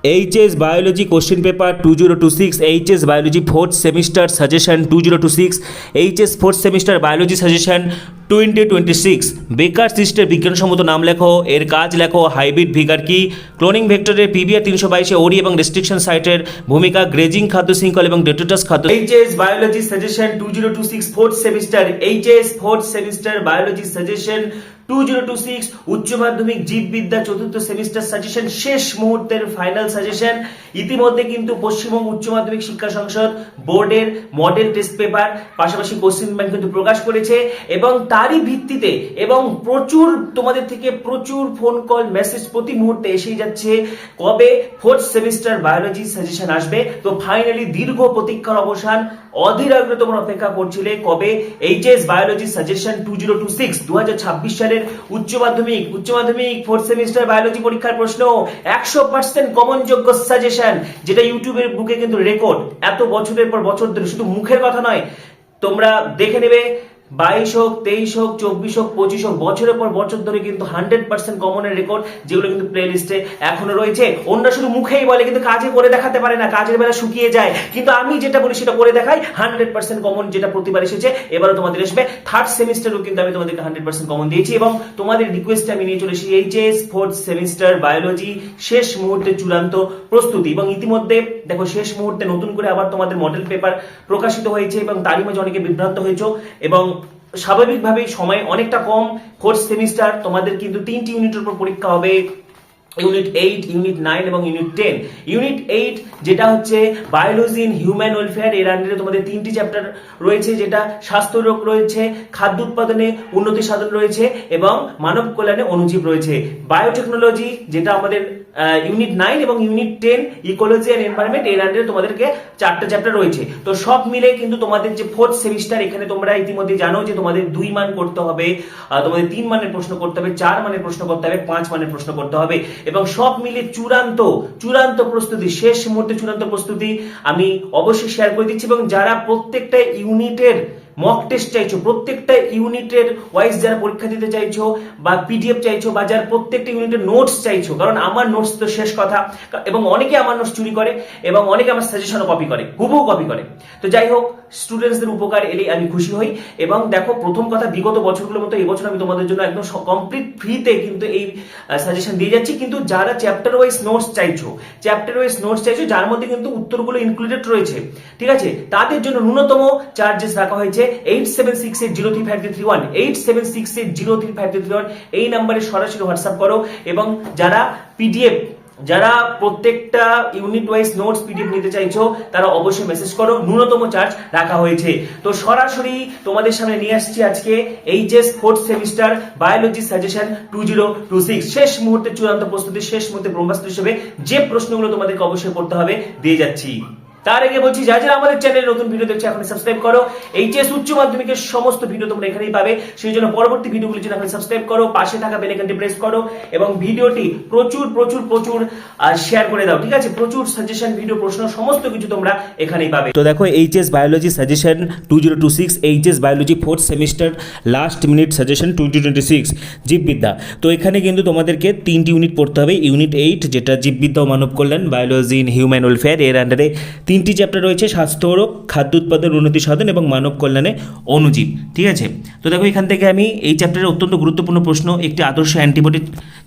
HS biology question paper 2026 HS biology fourth semester suggestion 2026 HS fourth semester biology suggestion 2026 বেকার সিস্টের বিজ্ঞানসম্মত নাম লেখো, এর কাজ লেখো, হাইব্রিড ভিগার কি, ক্লোনিং ভেক্টরের পিবিআর 322 ওরি এবং রেস্ট্রিকশন সাইটের ভূমিকা, গ্রেজিং খাদ্য শৃঙ্খল এবং ডেট্রিটাস খাদ্য। HS biology suggestion 2026 fourth semester HS fourth semester biology suggestion 2026 উচ্চ মাধ্যমিক জীববিদ্যা চতুর্থ সেমিস্টার সাজেশন শেষ মুহূর্তের ফাইনাল সাজেশন। ইতিমধ্যে কিন্তু পশ্চিমবঙ্গ উচ্চ মাধ্যমিক শিক্ষা সংসদ বোর্ডের মডেল টেস্ট পেপার পাশাপাশি কোশ্চেন ব্যাংক কিন্তু প্রকাশ করেছে এবং তারই ভিত্তিতে এবং প্রচুর তোমাদের থেকে প্রচুর ফোন কল মেসেজ প্রতি মুহূর্তে এসেই যাচ্ছে কবে ফোর্থ সেমিস্টার বায়োলজি সাজেশন আসবে। তো ফাইনালি দীর্ঘ প্রতীক্ষার অবসান, অধীর আগ্রহে তোমরা অপেক্ষা করছিলে কবে এইচএস বায়োলজি সাজেশন 2026 2026 সালের উচ্চ মাধ্যমিক ফোর্থ সেমিস্টার বায়োলজি পরীক্ষার প্রশ্ন 100% কমন যোগ্য সাজেশন, যেটা ইউটিউবের বুকে কিন্তু রেকর্ড। এত বছরের পর বছর ধরে শুধু মুখের কথা নয়, তোমরা দেখে নেবে 22 হোক 23 হোক 24 হোক 25 হোক বছরের পর বছর ধরে কিন্তু 100% কমনের রেকর্ড, যেগুলো কিন্তু প্লে লিস্টে এখনো রয়েছে। অন্যরা শুধু মুখেই বলে কিন্তু কাজে করে দেখাতে পারে না, কাজের বেলা শুকিয়ে যায়। কিন্তু আমি যেটা বলি সেটা করে দেখাই। 100% কমন যেটা প্রতিবার এসেছে এবারও তোমাদের আসবে। থার্ড সেমিস্টারও কিন্তু আমি তোমাদেরকে 100% কমন দিয়েছি এবং তোমাদের রিকোয়েস্টে আমি নিয়ে চলে এসেছি এইচএস ফোর্থ সেমিস্টার বায়োলজি শেষ মুহূর্তে চূড়ান্ত প্রস্তুতি। এবং ইতিমধ্যে দেখো শেষ মুহূর্তে নতুন করে আবার তোমাদের মডেল পেপার প্রকাশিত হয়েছে এবং তারই মাঝে অনেকে বিভ্রান্ত হয়েছে এবং স্বাভাবিকভাবেই সময় অনেকটা কম। ফোর্থ সেমিস্টার তোমাদের কিন্তু 3টি ইউনিটের উপর পরীক্ষা হবে, ইউনিট 8, ইউনিট 9 এবং ইউনিট 10। ইউনিট 8 যেটা হচ্ছে বায়োলজি ইন হিউম্যান ওয়েলফেয়ার, এর আন্ডারে তোমাদের 3টি চ্যাপ্টার রয়েছে, যেটা স্বাস্থ্য রোগ রয়েছে, খাদ্য উৎপাদনে উন্নতি সাধন রয়েছে এবং মানব কল্যাণে অণুজীব রয়েছে। বায়োটেকনোলজি যেটা আমাদের ইউনিট 9 এবং ইউনিট 10 ইকোলজি এন্ড এনভায়রনমেন্ট, এর আন্ডারে তোমাদেরকে 4টা চ্যাপ্টার রয়েছে। তো সব মিলে কিন্তু তোমাদের যে ফোর্থ সেমিস্টার, এখানে তোমরা ইতিমধ্যে জানো যে তোমাদের 2 মান করতে হবে, তোমাদের 3 মানের প্রশ্ন করতে হবে, 4 মানের প্রশ্ন করতে হবে, 5 মানের প্রশ্ন করতে হবে এবং সব মিলে চূড়ান্ত প্রস্তুতি, শেষ মুহূর্তে চূড়ান্ত প্রস্তুতি আমি অবশ্যই শেয়ার করে দিচ্ছি। এবং যারা প্রত্যেকটা ইউনিটের মক টেস্ট চাইছো, প্রত্যেকটা ইউনিটের ওয়াইজ যারা পরীক্ষা দিতে চাইছো বা পিডিএফ চাইছো বা যারা প্রত্যেকটা ইউনিটের নোটস চাইছো, কারণ আমার নোটস তো শেষ কথা এবং অনেকে আমার নোটস চুরি করে এবং অনেকে আমার সাজেশনও কপি করে, হুবহু কপি করে। তো যাই হোক, স্টুডেন্টসদের উপকার এলে আমি খুশি হই। এবং দেখো, প্রথম কথা, বিগত বছরগুলোর মতো এই বছর আমি তোমাদের জন্য একদম কমপ্লিট ফ্রিতে কিন্তু এই সাজেশন দিয়ে যাচ্ছি। কিন্তু যারা চ্যাপ্টার ওয়াইজ নোটস চাইছো, যার মধ্যে কিন্তু উত্তরগুলো ইনক্লুডেড রয়েছে, ঠিক আছে, তাদের জন্য ন্যূনতম চার্জেস রাখা হয়েছে 8768035331 8768035331 এই নাম্বারে সরাসরি হোয়াটসঅ্যাপ করো। এবং যারা প্রত্যেকটা ইউনিট ওয়াইজ নোটস পিডিএফ নিতে চাইছো তারা অবশ্যই মেসেজ করো, ন্যূনতম চার্জ রাখা হয়েছে। তো সরাসরি তোমাদের সামনে নিয়ে আসছি আজকে HS fourth semester biology suggestion 2026 শেষ মুহূর্তে চূড়ান্ত প্রস্তুতি, শেষ মুহূর্তে ব্রহ্মাস্ত্র হিসেবে যে প্রশ্নগুলো তোমাদেরকে অবশ্যই পড়তে হবে দিয়ে যাচ্ছি। তার আগে বলছি, যারা আমাদের চ্যানেলে নতুন ভিডিও দেখছো এখন সাবস্ক্রাইব করো। এইচএস উচ্চ মাধ্যমিকের সমস্ত ভিডিও তোমরা এখানেই পাবে, সেই জন্য পরবর্তী ভিডিওগুলির জন্য এখন সাবস্ক্রাইব করো, পাশে থাকা বেল আইকনটি প্রেস করো এবং ভিডিওটি প্রচুর শেয়ার করে দাও, ঠিক আছে। প্রচুর সাজেশন, ভিডিও, প্রশ্ন সমস্ত কিছু তোমরা এখানেই পাবে। তো দেখো, HS biology suggestion 2026 HS biology fourth semester last minute suggestion 2026 জীববিদ্যা। তো এখানে কিন্তু তোমাদেরকে 3টি ইউনিট পড়তে হবে। ইউনিট 8 যেটা জীববিদ্যা ও মানব কল্যাণ, বায়োলজি ইন হিউম্যান ওয়েলফেয়ার, এর আন্ডারে 3টি চ্যাপ্টার রয়েছে, স্বাস্থ্য রোগ, খাদ্য উৎপাদন উন্নতি সাধন এবং মানব কল্যাণে অণুজীব, ঠিক আছে। তো দেখো, এখান থেকে আমি এই চ্যাপ্টারের অত্যন্ত গুরুত্বপূর্ণ প্রশ্ন, একটি আদর্শ অ্যান্টিবডি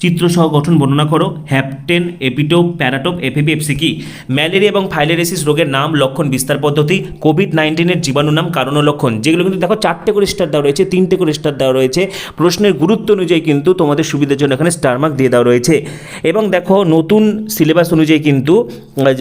চিত্র সহ গঠন বর্ণনা করো, হ্যাপটেন, এপিটোপ, প্যারাটোপ, এফএপি, এফসি কি, ম্যালেরিয়া এবং ফাইলেরিয়াসিস রোগের নাম, লক্ষণ, বিস্তার পদ্ধতি, কোভিড-19 জীবাণু নাম, কারণ ও লক্ষণ, যেগুলো কিন্তু দেখো 4টে করে স্টার দেওয়া রয়েছে, 3টে করে স্টার দেওয়া রয়েছে। প্রশ্নের গুরুত্ব অনুযায়ী কিন্তু তোমাদের সুবিধার জন্য এখানে স্টার মার্ক দিয়ে দেওয়া রয়েছে। এবং দেখো, নতুন সিলেবাস অনুযায়ী কিন্তু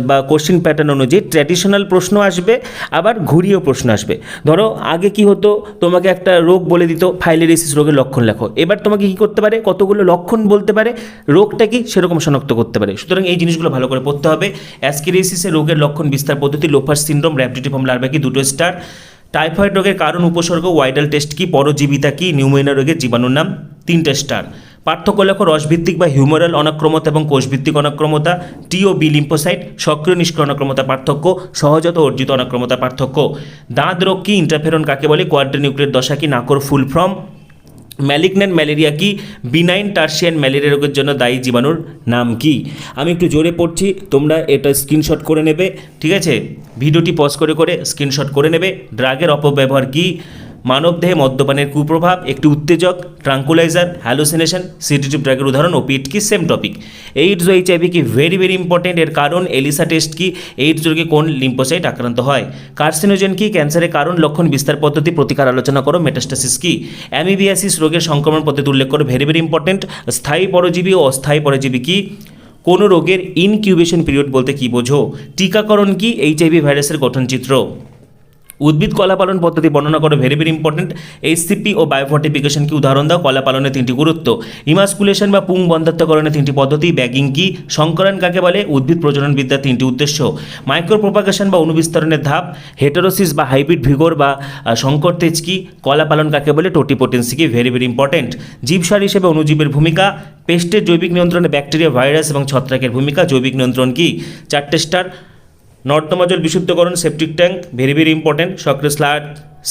বা কোশ্চেন প্যাটার্ন অনুযায়ী ট্র্যাডিশনাল প্রশ্ন আসবে, আবার ঘুরিয়েও প্রশ্ন আসবে। ধরো, আগে কি হতো, তোমাকে একটা রোগ বলে দিত, ফাইলেরিয়াসিস রোগের লক্ষণ লেখো। এবার তোমাকে কি করতে পারে, কতগুলো লক্ষণ বলতে পারে, রোগটা কি সেরকম শনাক্ত করতে পারে। সুতরাং এই জিনিসগুলো ভালো করে পড়তে হবে। অ্যাসকেরিয়াসিসের রোগের লক্ষণ, বিস্তার পদ্ধতি, লোফার সিনড্রোম, র্যাপটিটিফর্ম লার্ভা কি, 2 স্টার। টাইফয়েড রোগের কারণ, উপসর্গ, ওয়াইডাল টেস্ট কি, পরজীবিতা কি, নিউমোনিয়া রোগের জীবাণুর নাম, 3টে স্টার। পার্থক্য লেখো, রসভিত্তিক বা হিউমারাল অনাক্রমতা এবং কোষভিত্তিক অনাক্রমতা, টি ও বি লিম্ফোসাইট, সক্রিয় নিষ্ক্রিয় অনাক্রমতা পার্থক্য, সহজাত অর্জিত অনাক্রমতা পার্থক্য। দাঁত রোগ কি, ইন্টারফেরন কাকে বলে, কোয়াড্রিনিউক্লিয়ার দশা কি, নাকর ফুল ফর্ম, ম্যালিগন্যান্ট ম্যালেরিয়া কি? বিনাইন টার্সিয়ান ম্যালেরিয়া রোগের জন্য দায়ী জীবাণুর নাম কি? আমি একটু জোরে পড়ছি, তোমরা এটা স্ক্রিনশট করে নেবে, ঠিক আছে? ভিডিওটি পজ করে করে স্ক্রিনশট করে নেবে। ড্রাগের অপব্যবহার কি? মানবদেহে মদ্যপানের কুপ্রভাব, একটি উত্তেজক, ট্রাঙ্কুলাইজার, হ্যালুসিনেশন, সিডেটিভ ড্রাগের উদাহরণ, ওপিয়েট কি? Same topic. এইডস ও এইচআইভি কি? Very very important. এর কারণ এলিসা টেস্ট কি? এইডস রোগে কোন লিম্ফোসাইট আক্রান্ত হয়? কার্সিনোজেন কি? ক্যান্সারের কারণ, লক্ষণ, বিস্তার পদ্ধতি, প্রতিকার আলোচনা করো। মেটাস্টাসিস কি? অ্যামিবিয়াসিস রোগের সংক্রমণ পদ্ধতি উল্লেখ করো। Very very important. স্থায়ী পরজীবী ও অস্থায়ী পরজীবী কি? কোনো রোগের ইনকিউবেশন পিরিয়ড বলতে কি বোঝো? টিকাকরণ কি? এইচআইভি ভাইরাসের গঠনচিত্র। উদ্ভিদ কলা পালন পদ্ধতি বর্ণনা করো। Very very important. এইচসিপি ও বায়োফর্টিফিকেশন কি? উদাহরণ দাও। কলা পালনের তিনটি গুরুত্ব। ইমাসকুলেশন বা পুং বন্ধাত্মকরণের তিনটি পদ্ধতি। ব্যাগিং কি? সংকরণ কাকে বলে? উদ্ভিদ প্রজননবিদ্যার তিনটি উদ্দেশ্য। মাইক্রোপ্রোপাগেশন বা অনুবিস্তরণের ধাপ। হেটারোসিস বা হাইব্রিড ভিগর বা সংকর তেজ কি? কলা পালন কাকে বলে? টোটিপোটেন্সি কি? Very very important. জীবসার হিসেবে অণুজীবের ভূমিকা। পেস্টের জৈবিক নিয়ন্ত্রণে ব্যাকটেরিয়া, ভাইরাস এবং ছত্রাকের ভূমিকা। জৈবিক নিয়ন্ত্রণ কি? 4টে স্টার। নর্দমা জল বিশুদ্ধকরণ, septic tank, very very important. সক্রিয়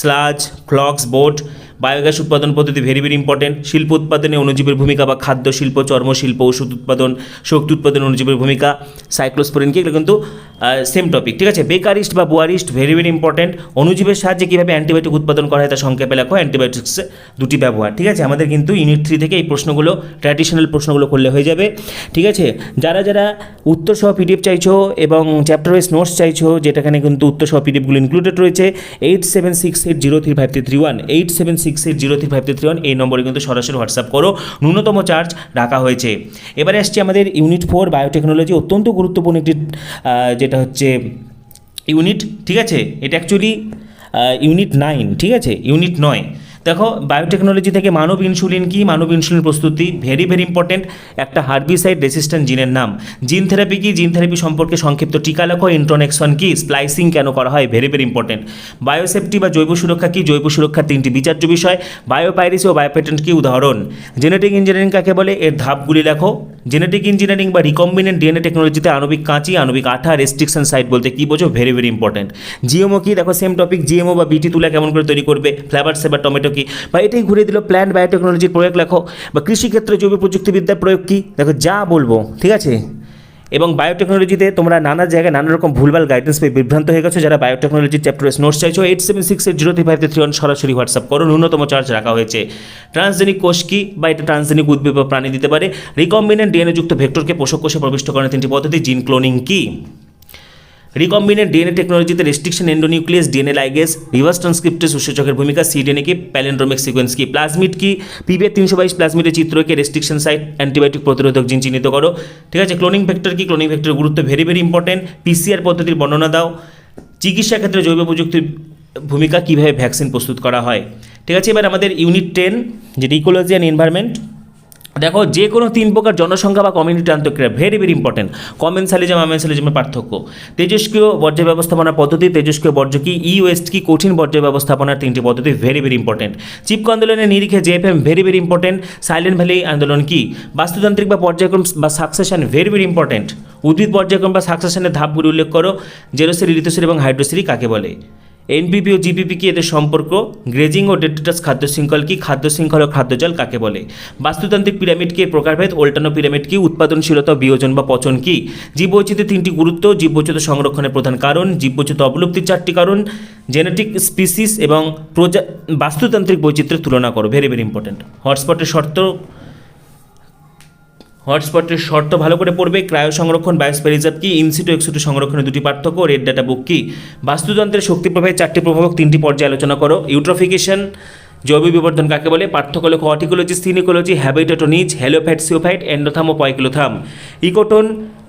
স্লাজ, ফ্লক্স, বোট, বায়োগ্যাস উৎপাদন পদ্ধতি, ভেরি ভেরি ইম্পর্টেন্ট। শিল্প উৎপাদনে অণুজীবের ভূমিকা বা খাদ্য শিল্প, চর্মশিল্প, ওষুধ উৎপাদন, শক্তি উৎপাদনে অণুজীবের ভূমিকা, সাইক্লোস্পোরিন কি? এগুলো কিন্তু সেম টপিক, ঠিক আছে? বেকারিস্ট বা বুয়ারিস্ট, ভেরি ভেরি ইম্পর্টেন্ট। অণুজীবের সাহায্যে কীভাবে অ্যান্টিবায়োটিক উৎপাদন করা হয় তা সংক্ষেপে লেখো। অ্যান্টিবায়োটিক্সে দুটি ব্যবহার, ঠিক আছে? আমাদের কিন্তু ইউনিট 3 থেকে এই প্রশ্নগুলো, ট্র্যাডিশনাল প্রশ্নগুলো করলে হয়ে যাবে, ঠিক আছে? যারা যারা উত্তর সহ পিডিএফ চাইছো এবং চ্যাপ্টার ওয়াইজ নোটস চাইছো, যেটাখানে কিন্তু উত্তর সহ পিডিএফগুলো ইনক্লুডেড রয়েছে, 8768035331 8768035331 এই নম্বরে কিন্তু সরাসরি হোয়াটসঅ্যাপ করো। ন্যূনতম চার্জ রাখা হয়েছে। এবারে আসছি আমাদের ইউনিট 4 বায়োটেকনোলজি, অত্যন্ত গুরুত্বপূর্ণ একটি যেটা হচ্ছে ইউনিট, ঠিক আছে? এটা অ্যাকচুয়ালি ইউনিট 9, ঠিক আছে? ইউনিট 9। দেখো, বায়োটেকনোলজি থেকে মানব ইনসুলিন কি? মানব ইনসুলিন প্রস্তুতি, ভেরি ভেরি ইম্পর্টেন্ট। একটা হার্বিসাইড রেসিস্ট্যান্ট জিনের নাম। জিন থেরাপি কি? জিন থেরাপি সম্পর্কে সংক্ষিপ্ত টিকা লেখো। ইন্ট্রোনেক্সন কি? স্প্লাইসিং কেন করা হয়? Very very important. বায়োসেফটি বা জৈব সুরক্ষা কি? জৈব সুরক্ষার 3টি বিচার্য বিষয়। বায়োপাইরেসি ও বায়োপেটেন্ট কি? উদাহরণ। জেনেটিক ইঞ্জিনিয়ারিং কাকে বলে? এর ধাপগুলি লেখো। জেনেটিক ইঞ্জিনিয়ারিং বা রিকম্বিনেন্ট ডিএনএ টেকনোলজিতে আণবিক কাঁচি, আণবিক আঠা, রেস্ট্রিকশন সাইট বলতে কি বোঝো? Very very important. জিএমও কি? দেখো সেম টপিক। জিএমও বা বিটি তুলা কেমন করে তৈরি করবে? ফ্লেভার সেভার টমেটো কি? বা এটাই ঘুরে দিল। প্ল্যান্ট বায়োটেকনোলজির প্রয়োগ লেখো। বা কৃষিক্ষেত্রে জৈব প্রযুক্তিবিদ্যার প্রয়োগ কি? দেখো যা বলবো, ঠিক আছে? এবং বায়োটেকনোলজিতে তোমরা নানা জায়গায় নানা রকম ভুলভাল গাইডেন্স পেয়ে বিভ্রান্ত হয়ে গেছো। যারা বায়োটেকনোলজির চ্যাপ্টার নোটস চাইছো, 8768035331 সরাসরি হোয়াটসঅ্যাপ করো। ন্যূনতম চার্জ রাখা হয়েছে। ট্রান্সজেনিক কোষ কি? বা এটা ট্রান্সজেনিক উদ্ভিদ বা প্রাণী দিতে পারে। রিকম্বিনেন্ট ডিএনএ যুক্ত ভেক্টরকে পোষক কোষে প্রবিষ্ট করার 3টি পদ্ধতি। জিন ক্লোনিং কি? রিকম্বিনেন্ট ডিএনএ টেকনোলজিতে restriction endonuclease, DNA ligase, reverse transcriptase সূচকের ভূমিকা। সিডিএনএ কি? প্যালেন্ড্রোমিক সিকোয়েন্স কি? প্লাজমিড কি? পিবিআর 322 প্লাজমিডের চিত্রকে রেস্ট্রিকশন সাইট, অ্যান্টিবায়োটিক প্রতিরোধক জিন চিহ্নিত করো, ঠিক আছে? ক্লোনিং ভেক্টর কি? ক্লোনিং ভেক্টরের গুরুত্ব ভেরি ভেরি ইম্পর্টেন্ট। পিসিআর পদ্ধতির বর্ণনা দাও। চিকিৎসা ক্ষেত্রে জৈব প্রযুক্তির ভূমিকা, কীভাবে ভ্যাকসিন প্রস্তুত করা হয়, ঠিক আছে? এবার আমাদের ইউনিট 10, যেটা ইকোলজি অ্যান্ড এনভায়রনমেন্ট। দেখো, যে কোনো 3 প্রকার জনসংখ্যা বা community আন্তঃক্রিয়া, very very important. Commensalism, আমেন্সালিজমের পার্থক্য। তেজস্ক্রিয় বর্জ্য ব্যবস্থাপনার পদ্ধতি। তেজস্ক্রিয় বর্জ্য কি? ই ওয়েস্ট কি? কঠিন বর্জ্য ব্যবস্থাপনার 3টি পদ্ধতি। Very very important. চিপকো আন্দোলনের নিরিখে JFM, very very important. Silent valley আন্দোলন কি? বাস্তুতান্ত্রিক বা পর্যায়ক্রম বা সাকসেশন, ভেরি ভেরি ইম্পর্টেন্ট। উদ্ভিদ পর্যায়ক্রম বা সাকসেশনের ধাপগুলি উল্লেখ করো। জেরোসেরি, ঋতুসেরি এবং হাইড্রোসেরি কাকে বলে? এনপিপি ও জিপিপি কি? এদের সম্পর্ক। গ্রেজিং ও ডেট্রিটাস খাদ্য শৃঙ্খল কি? খাদ্য শৃঙ্খল ও খাদ্যজাল কাকে বলে? বাস্তুতান্ত্রিক পিরামিড কি? প্রকারভেদ। ওল্টানো পিরামিড কি? উৎপাদনশীলতা, বিয়োজন বা পচন কি? জীববৈচিত্র্যের 3টি গুরুত্ব। জীববৈচিত্র্য সংরক্ষণের প্রধান কারণ। জীববৈচিত্র্য অবলুপ্তির 4টি কারণ। জেনেটিক স্পিসিস এবং বাস্তুতান্ত্রিক বৈচিত্র্যের তুলনা করো। Very very important. হটস্পটের শর্ত ভালো করে পড়বে। ক্রায়ো সংরক্ষণ, বায়োস্ফিয়ার রিজার্ভ কি? ইনসিটু এক্সিটু সংরক্ষণের 2টি পার্থক্য। রেড ডাটা বুক কি? বাস্তুতন্ত্রের শক্তি প্রবাহের 4টি প্রভাবক 3টি পর্যায়ে আলোচনা করো। ইউট্রোফিকেশন, জৈব বিবর্ধন কাকে বলে? পার্থক্য লেখো। হর্টিকোলজি, সিনিকোলজি, হ্যাবিটেটোনিজ, হেলোফাইট, সিওফাইট, এন্ডোথাম ও পয়কিলোথাম। ইকোটোন,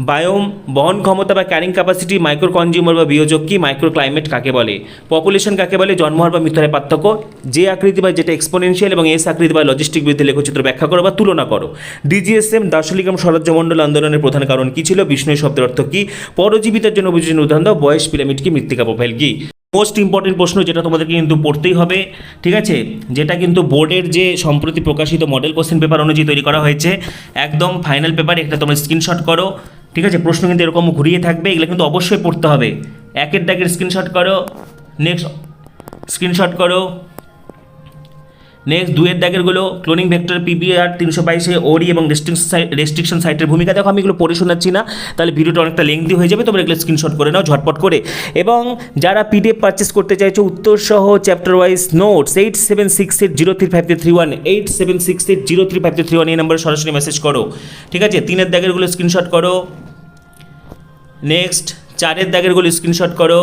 বায়োম, বহন ক্ষমতা বা ক্যারিং ক্যাপাসিটি, মাইক্রো কনজিউমার বা বিয়োজক কি? মাইক্রো ক্লাইমেট কাকে বলে? পপুলেশন কাকে বলে? জন্মহার বা মৃত্যুহারের পার্থক্য। যে আকৃতি বা যেটা এক্সপোনেনশিয়াল এবং এস আকৃতি বা লজিস্টিক বৃদ্ধি লেখচিত্র ব্যাখ্যা করো বা তুলনা করো। ডিজিএসএম, দার্শনিকম স্বরাজ্যমণ্ডল আন্দোলনের প্রধান কারণ কি ছিল? বিষ্ণু শব্দের অর্থ কি? পরজীবিতার জন্য অভিযোজন উদাহরণ দাও। বয়স পিরামিড কি? মৃত্তিকা প্রোফাইল কি? মোস্ট ইম্পর্টেন্ট প্রশ্ন, যেটা তোমাদেরকে কিন্তু পড়তেই হবে, ঠিক আছে? যেটা কিন্তু বোর্ডের যে সম্প্রতি প্রকাশিত মডেল কোশ্চেন পেপার অনুযায়ী তৈরি করা হয়েছে, একদম ফাইনাল পেপার। একটা তোমরা স্ক্রিনশট করো, ঠিক আছে? প্রশ্ন কিন্তু এরকম ঘুরিয়ে থাকবে, এগুলো কিন্তু অবশ্যই পড়তে হবে। একের দাগের স্ক্রিনশট করো, নেক্সট স্ক্রিনশট করো, নেক্সট 2 দাগেরগুলো ক্লোনিং ভেক্টর পিবিআর 322 ওরি এবং রেস্ট্রিকশন সাইটের ভূমিকা। দেখো আমি এগুলো পড়ে শোনাচ্ছি না, তাহলে ভিডিওটা অনেকটা লেংদি হয়ে যাবে, তোমরা এগুলো স্ক্রিনশট করে নাও ঝটপট করে। এবং যারা পিডিএফ পারচেস করতে চাইছো উত্তর সহ চ্যাপ্টার ওয়াইজ নোটস 8768035331 8768035331 এই নম্বরে সরাসরি মেসেজ করো, ঠিক আছে। 3 দাগেরগুলো স্ক্রিনশট করো। নেক্সট 4 দাগেরগুলো স্ক্রিনশট করো,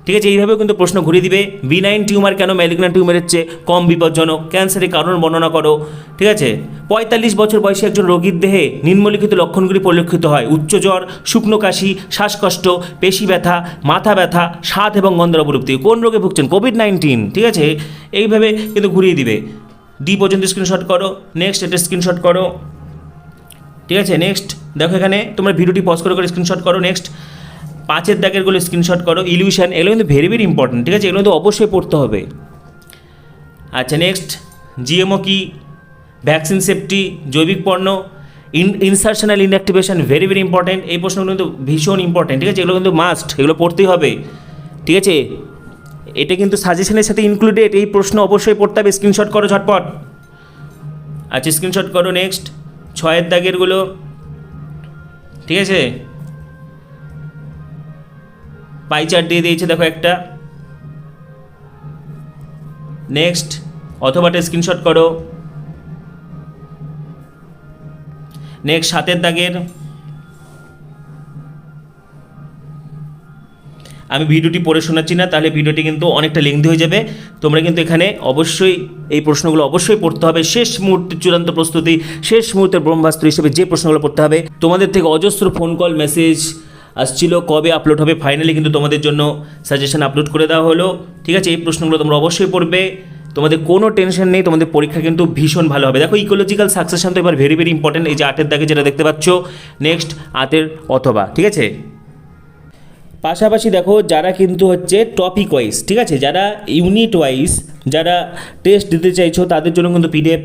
ঠিক আছে। এইভাবেও কিন্তু প্রশ্ন ঘুরিয়ে দিবে। বিনাইন টিউমার কেন ম্যালিগন্যান্ট টিউমারের চেয়ে কম বিপজ্জনক, ক্যান্সারের কারণ বর্ণনা করো, ঠিক আছে। 45 বছর বয়সী একজন রোগীর দেহে নিম্নলিখিত লক্ষণগুলি পরিলক্ষিত হয়: উচ্চ জ্বর, শুকনো কাশি, শ্বাসকষ্ট, পেশি ব্যথা, মাথা ব্যথা, স্বাদ এবং গন্ধের অবলুপ্তি। কোন রোগে ভুগছেন? কোভিড-19, ঠিক আছে। এইভাবে কিন্তু ঘুরিয়ে দিবে। ডি পর্যন্ত স্ক্রিনশট করো। নেক্সট এটা স্ক্রিনশট করো, ঠিক আছে। নেক্সট দেখো এখানে তোমরা ভিডিওটি পজ করে করে স্ক্রিনশট করো। নেক্সট 5 দাগেরগুলো স্ক্রিনশট করো। ইলিউশন, এগুলো কিন্তু ভেরি ভেরি ইম্পর্টেন্ট, ঠিক আছে। এগুলো কিন্তু অবশ্যই পড়তে হবে। আচ্ছা নেক্সট জিএমও কি, ভ্যাকসিন সেফটি, জৈবিক পণ্য, ইনসারশনাল ইনঅ্যাক্টিভেশন, ভেরি ভেরি ইম্পর্টেন্ট। এই প্রশ্নগুলো কিন্তু ভীষণ ইম্পর্টেন্ট, ঠিক আছে। এগুলো কিন্তু মাস্ট, এগুলো পড়তেই হবে, ঠিক আছে। এটা কিন্তু সাজেশনের সাথে ইনক্লুডেড, এই প্রশ্ন অবশ্যই পড়তে হবে। স্ক্রিনশট করো ঝটপট। আচ্ছা স্ক্রিনশট করো। নেক্সট 6 দাগেরগুলো, ঠিক আছে। পাই চার্ট দিয়ে দিয়েছে দেখো একটা। নেক্সট অথবাটা স্ক্রিনশট করো। নেক্সট 7 দাগের, আমি ভিডিওটি পড়ে শোনাচ্ছি না, তাহলে ভিডিওটি কিন্তু অনেকটা লেংদি হয়ে যাবে। তোমরা কিন্তু এখানে অবশ্যই এই প্রশ্নগুলো অবশ্যই পড়তে হবে। শেষ মুহূর্তের চূড়ান্ত প্রস্তুতি, শেষ মুহূর্তের ব্রহ্মাস্ত্র হিসেবে যে প্রশ্নগুলো পড়তে হবে। তোমাদের থেকে অজস্র ফোন কল মেসেজ আসছিল কবে আপলোড হবে, ফাইনালি কিন্তু তোমাদের জন্য সাজেশন আপলোড করে দেওয়া হলো, ঠিক আছে। এই প্রশ্নগুলো তোমরা অবশ্যই পড়বে, তোমাদের কোনো টেনশন নেই, তোমাদের পরীক্ষা কিন্তু ভীষণ ভালো হবে। দেখো ইকোলজিক্যাল সাকসেশন তো এবার ভেরি ভেরি ইম্পর্টেন্ট। এই যে 8 দাগে যেটা দেখতে পাচ্ছ, নেক্সট আতের অথবা, ঠিক আছে। পাশাপাশি দেখো যারা কিন্তু হচ্ছে টপিক ওয়াইজ, ঠিক আছে, যারা ইউনিট ওয়াইজ যারা টেস্ট দিতে চাইছো তাদের জন্য কিন্তু পিডিএফ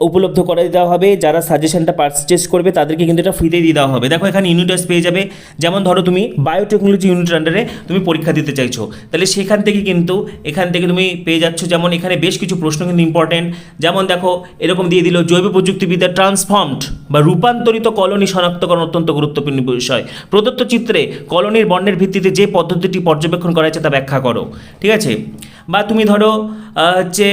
উপলব্ধ করে দেওয়া হবে। যারা সাজেশনটা পারচেস করবে তাদেরকে কিন্তু এটা ফ্রিতেই দিয়ে দেওয়া হবে। দেখো এখানে ইউনিট ওয়াইজ পেয়ে যাবে। যেমন ধরো তুমি বায়োটেকনোলজি ইউনিটের আন্ডারে তুমি পরীক্ষা দিতে চাইছো, তাহলে সেখান থেকে কিন্তু এখান থেকে তুমি পেয়ে যাচ্ছ। যেমন এখানে বেশ কিছু প্রশ্ন কিন্তু ইম্পর্টেন্ট। যেমন দেখো এরকম দিয়ে দিল, জৈব প্রযুক্তিবিদ্যা ট্রান্সফর্মড বা রূপান্তরিত কলোনি শনাক্তকরণ অত্যন্ত গুরুত্বপূর্ণ বিষয়। প্রদত্ত চিত্রে কলোনির বর্ণের ভিত্তিতে যে পদ্ধতিটি পর্যবেক্ষণ করা হয়েছে তা ব্যাখ্যা করো, ঠিক আছে। বা তুমি ধরো হচ্ছে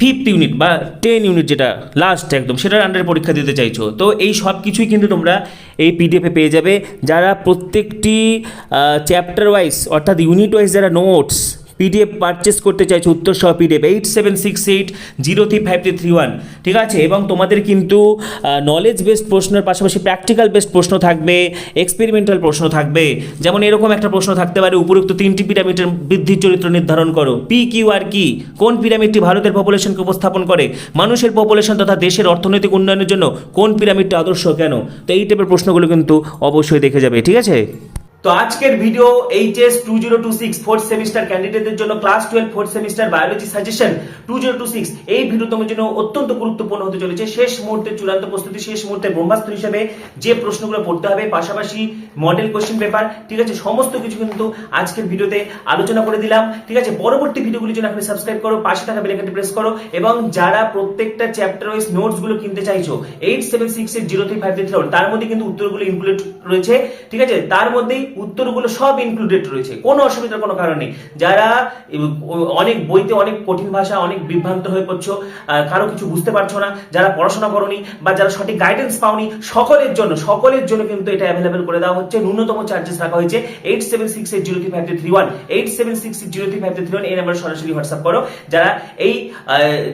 5th ইউনিট বা 10 ইউনিট যেটা লাস্ট একদম সেটার আন্ডারে পরীক্ষা দিতে চাইছো, তো এই সব কিছুই কিন্তু তোমরা এই পিডিএফে পেয়ে যাবে। যারা প্রত্যেকটি চ্যাপ্টার ওয়াইজ অর্থাৎ ইউনিট ওয়াইজ যারা নোটস পিডিএফ পারচেস করতে চাইছো উত্তর সহ পিডিএফ 8768035331, ঠিক আছে। এবং তোমাদের কিন্তু নলেজ বেসড প্রশ্নের পাশাপাশি প্র্যাকটিক্যাল বেসড প্রশ্ন থাকবে, এক্সপেরিমেন্টাল প্রশ্ন থাকবে। যেমন এরকম একটা প্রশ্ন থাকতে পারে, উপরোক্ত 3টি পিরামিডের বৃদ্ধির চরিত্র নির্ধারণ করো। PQR কি? কোন পিরামিডটি ভারতের পপুলেশনকে উপস্থাপন করে? মানুষের পপুলেশন তথা দেশের অর্থনৈতিক উন্নয়নের জন্য কোন পিরামিডটি আদর্শ কেন? তো এই টাইপের প্রশ্নগুলো কিন্তু অবশ্যই দেখে যাবে, ঠিক আছে। তো আজকের ভিডিও HS 2026 ফোর্থ সেমিস্টার ক্যান্ডিডেটদের জন্য class 12 fourth semester biology suggestion 2026, এই ভিডিও তোমার জন্য অত্যন্ত গুরুত্বপূর্ণ হতে চলেছে। শেষ মুহূর্তে চূড়ান্ত প্রস্তুতি, শেষ মুহূর্তে ব্রহ্মাস্ত্র হিসেবে যে প্রশ্নগুলো পড়তে হবে, পাশাপাশি মডেল কোশ্চেন পেপার, ঠিক আছে, সমস্ত কিছু কিন্তু আজকের ভিডিওতে আলোচনা করে দিলাম, ঠিক আছে। পরবর্তী ভিডিওগুলির জন্য আপনি সাবস্ক্রাইব করো, পাশে থাকা বেল আইকনটি প্রেস করো। এবং যারা প্রত্যেকটা চ্যাপ্টার ওয়াইজ নোটস গুলো কিনতে চাইছো 8768035331, তার মধ্যে কিন্তু উত্তরগুলো ইনক্লুড রয়েছে, ঠিক আছে। তার মধ্যেই উত্তরগুলো সব ইনক্লুডেড রয়েছে, কোনো অসুবিধার কোনো কারণ নেই। যারা অনেক বইতে অনেক কঠিন ভাষা, অনেক বিভ্রান্ত হয়ে পড়ছো, কারো কিছু বুঝতে পারছো না, যারা পড়াশোনা করোনি বা যারা সঠিক গাইডেন্স পাওনি, সকলের জন্য কিন্তু এটা অ্যাভেলেবেল করে দেওয়া হচ্ছে। ন্যূনতম চার্জেস রাখা হয়েছে 8768035331 8768035331, এই নাম্বারে সরাসরি হোয়াটসঅ্যাপ করো যারা এই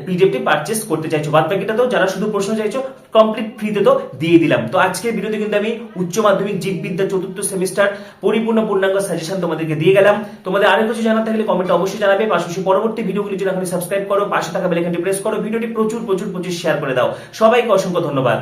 পিডিএফটি পারচেস করতে চাইছো। বাদ বাকিটা তো যারা শুধু প্রশ্ন চাইছো কমপ্লিট ফ্রিতে তো দিয়ে দিলাম। তো আজকের ভিডিওতে কিন্তু আমি উচ্চ মাধ্যমিক জীববিদ্যা 4th সেমিস্টার পরিপূর্ণ পূর্ণাঙ্গ সাজেশন তোমাদেরকে দিয়ে গেলাম। তোমাদের আরো কিছু জানার থাকলে কমেন্টে অবশ্যই জানাবে। পাশাপাশি পরবর্তী ভিডিওগুলির জন্য এখন সাবস্ক্রাইব করো, পাশে থাকা বেল আইকনটি প্রেস করো, ভিডিওটি প্রচুর শেয়ার করে দাও। সবাইকে অসংখ্য ধন্যবাদ।